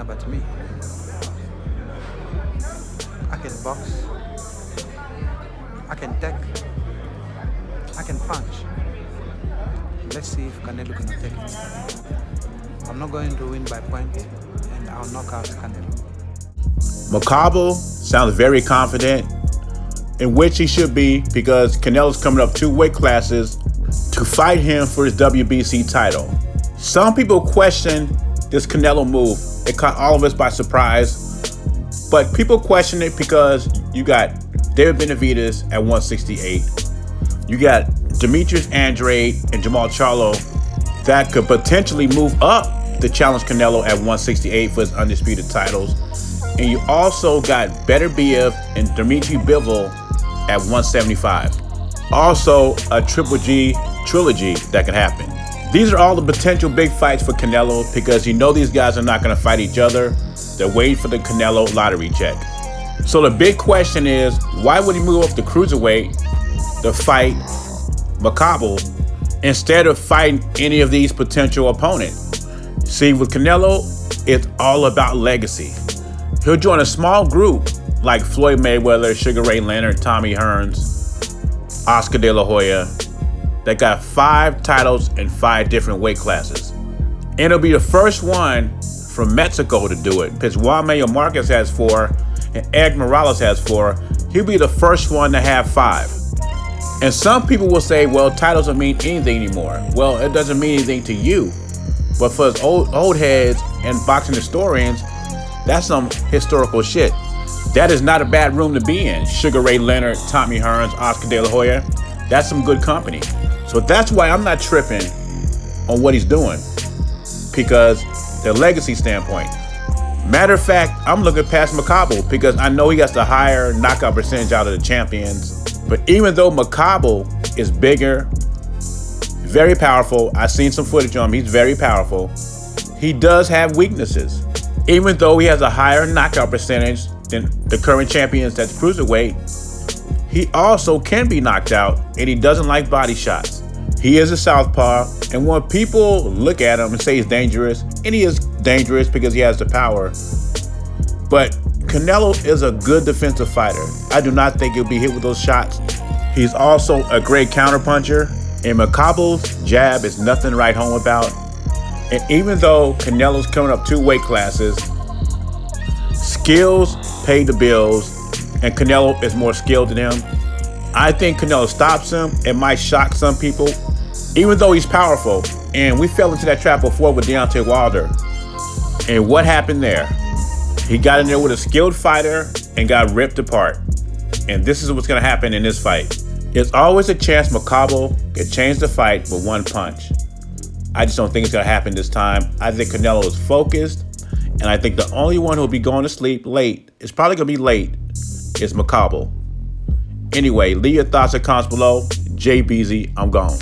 about me. I can box, I can tech, I can punch. Let's see if Canelo gonna take it. I'm not going to win by point, and I'll knock out Canelo. Makubu sounds very confident, in which he should be, because Canelo's coming up 2 weight classes to fight him for his WBC title. Some people question this Canelo move. It caught all of us by surprise, but people question it because you got David Benavidez at 168. You got Demetrius Andrade and Jamal Charlo that could potentially move up to challenge Canelo at 168 for his undisputed titles. And you also got Beterbiev and Dimitri Bivol at 175. Also, a Triple G trilogy that could happen. These are all the potential big fights for Canelo because you know these guys are not going to fight each other. They're waiting for the Canelo lottery check. So the big question is, why would he move up to cruiserweight to fight Makubu instead of fighting any of these potential opponents? See, with Canelo, it's all about legacy. He'll join a small group like Floyd Mayweather, Sugar Ray Leonard, Tommy Hearns, Oscar De La Hoya, that got 5 titles in 5 different weight classes. And it'll be the first one from Mexico to do it, because Juan Manuel Marquez has 4 and Eric Morales has 4. He'll be the first one to have 5. And some people will say, well, titles don't mean anything anymore. Well, it doesn't mean anything to you. But for us old heads and boxing historians, that's some historical shit. That is not a bad room to be in. Sugar Ray Leonard, Tommy Hearns, Oscar De La Hoya. That's some good company. So that's why I'm not tripping on what he's doing, because the legacy standpoint. Matter of fact, I'm looking past Makubu because I know he has the higher knockout percentage out of the champions. But even though Makubu is bigger, very powerful, I've seen some footage on him, he's very powerful, he does have weaknesses. Even though he has a higher knockout percentage than the current champions that's cruiserweight, he also can be knocked out, and he doesn't like body shots. He is a southpaw, and when people look at him and say he's dangerous, and he is dangerous because he has the power, but Canelo is a good defensive fighter. I do not think he'll be hit with those shots. He's also a great counterpuncher, and Makubu's jab is nothing to write home about. And even though Canelo's coming up 2 weight classes, skills pay the bills, and Canelo is more skilled than him. I think Canelo stops him. It might shock some people, even though he's powerful. And we fell into that trap before with Deontay Wilder. And what happened there? He got in there with a skilled fighter and got ripped apart. And this is what's going to happen in this fight. There's always a chance Makubu could change the fight with 1 punch. I just don't think it's going to happen this time. I think Canelo is focused, and I think the only one who'll be going to sleep late, it's probably going to be late, is Makubu. Anyway, leave your thoughts and comments below. JBZ, I'm gone.